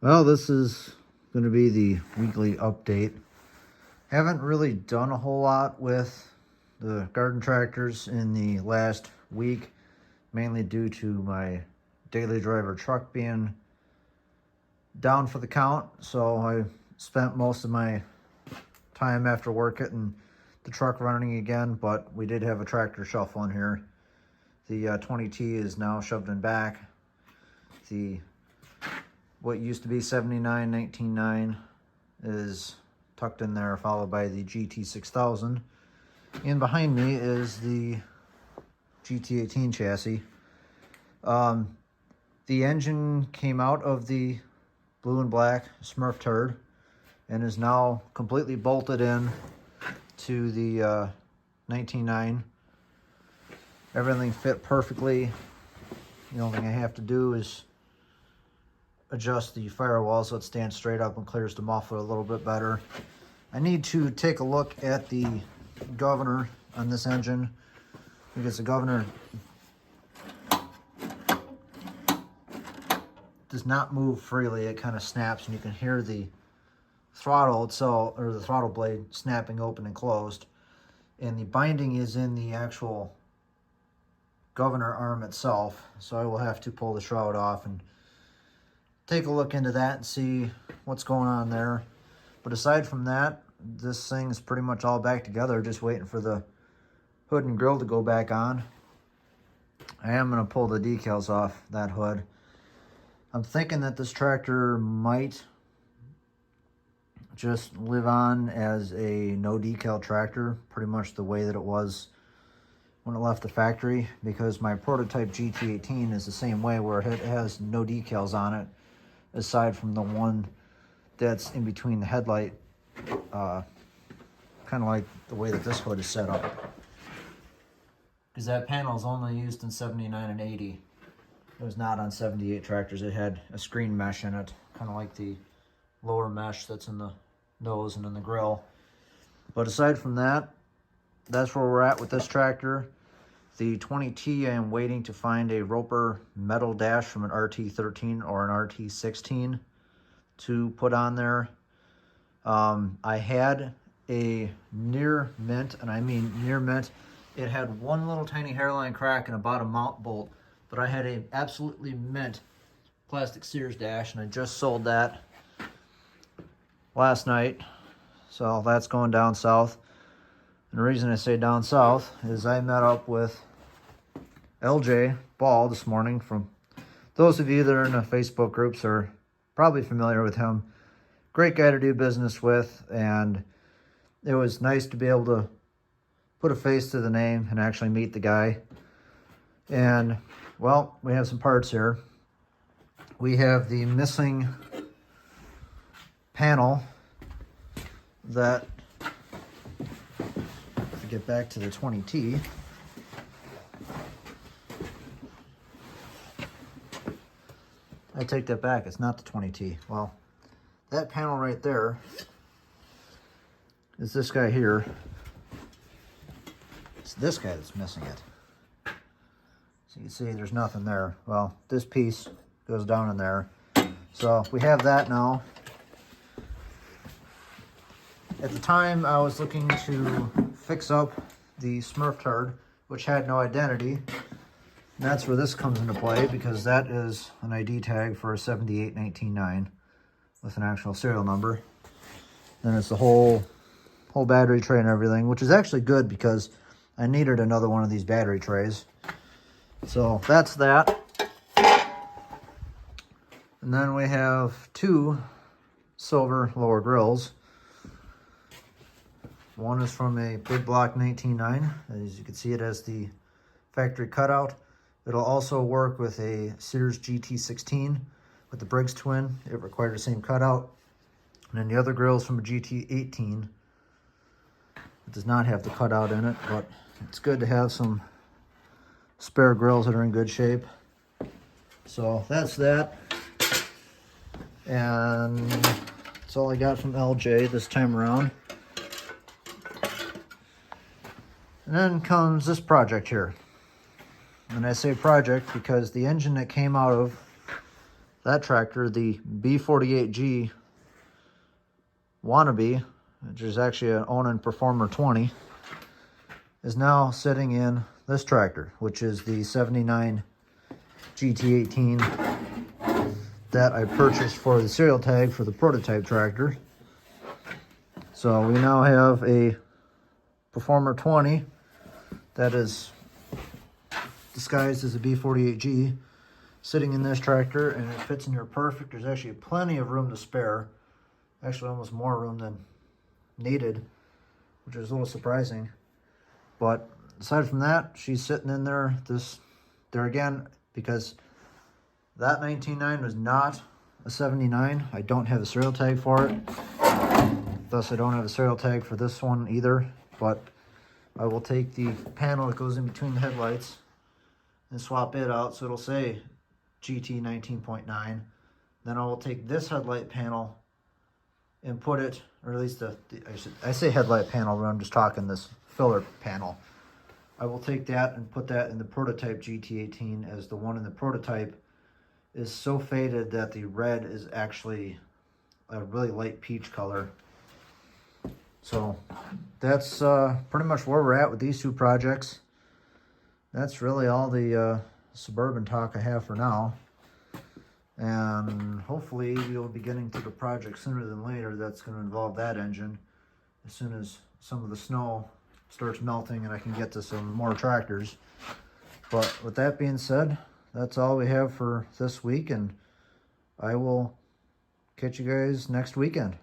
Well, this is going to be the weekly update. Haven't really done a whole lot with the garden tractors in the last week, mainly due to my daily driver truck being down for the count. So I spent most of my time after work getting the truck running again, but we did have a tractor shuffle in here. The 20T is now shoved in back. The what used to be 79.19.9 is tucked in there, followed by the GT6000. And behind me is the GT18 chassis. The engine came out of the blue and black Smurf turd and is now completely bolted in to the 19.9. Everything fit perfectly. The only thing I have to do is adjust the firewall so it stands straight up and clears the muffler a little bit better. I need to take a look at the governor on this engine because the governor does not move freely. It kind of snaps and you can hear the throttle itself, or the throttle blade, snapping open and closed. And the binding is in the actual governor arm itself, so I will have to pull the shroud off and take a look into that and see what's going on there. But aside from that, this thing is pretty much all back together, just waiting for the hood and grill to go back on. I am going to pull the decals off that hood. I'm thinking that this tractor might just live on as a no decal tractor, pretty much the way that it was when it left the factory, because my prototype GT18 is the same way, where it has no decals on it, aside from the one that's in between the headlight, kind of like the way that this hood is set up. Because that panel is only used in 79 and 80. It was not on 78 tractors. It had a screen mesh in it, kind of like the lower mesh that's in the nose and in the grill. But aside from that, that's where we're at with this tractor. The 20T, I am waiting to find a Roper metal dash from an RT13 or an RT16 to put on there. I had a near mint, and I mean near mint. It had one little tiny hairline crack and about a mount bolt, but I had a absolutely mint plastic Sears dash, and I just sold that last night. So that's going down south. And the reason I say down south is I met up with LJ Ball this morning. From those of you that are in the Facebook groups are probably familiar with him. Great guy to do business with, and it was nice to be able to put a face to the name and actually meet the guy. And, well, we have some parts here. We have the missing panel that, to get back to the 20T, I take that back, it's not the 20T. Well, that panel right there is this guy here. It's this guy that's missing it. So you can see there's nothing there. Well, this piece goes down in there. So we have that now. At the time, I was looking to fix up the Smurf turd, which had no identity. And that's where this comes into play, because that is an ID tag for a 78.19.9 with an actual serial number. Then it's the whole battery tray and everything, which is actually good because I needed another one of these battery trays. So that's that. And then we have two silver lower grills. One is from a big block 19.9. As you can see, it has the factory cutout. It'll also work with a Sears GT16 with the Briggs twin. It required the same cutout. And then the other grill is from a GT18. It does not have the cutout in it, but it's good to have some spare grills that are in good shape. So that's that. And that's all I got from LJ this time around. And then comes this project here. And I say project because the engine that came out of that tractor, the B48G Wannabe, which is actually an Onan Performer 20, is now sitting in this tractor, which is the 79 GT18 that I purchased for the serial tag for the prototype tractor. So we now have a Performer 20 that is disguised as a B48G sitting in this tractor, and it fits in here perfect. There's actually plenty of room to spare. Actually, almost more room than needed, which is a little surprising. But aside from that, she's sitting in there. There again, because that 19.9 was not a 79. I don't have a serial tag for it. Thus, I don't have a serial tag for this one either. But I will take the panel that goes in between the headlights and swap it out so it'll say GT19.9. Then I will take this headlight panel and put it, or at least I say headlight panel, but I'm just talking this filler panel. I will take that and put that in the prototype GT18, as the one in the prototype is so faded that the red is actually a really light peach color. So that's pretty much where we're at with these two projects. That's really all the Suburban talk I have for now. And hopefully we'll be getting to the project sooner than later. That's going to involve that engine as soon as some of the snow starts melting and I can get to some more tractors. But with that being said, that's all we have for this week, and I will catch you guys next weekend.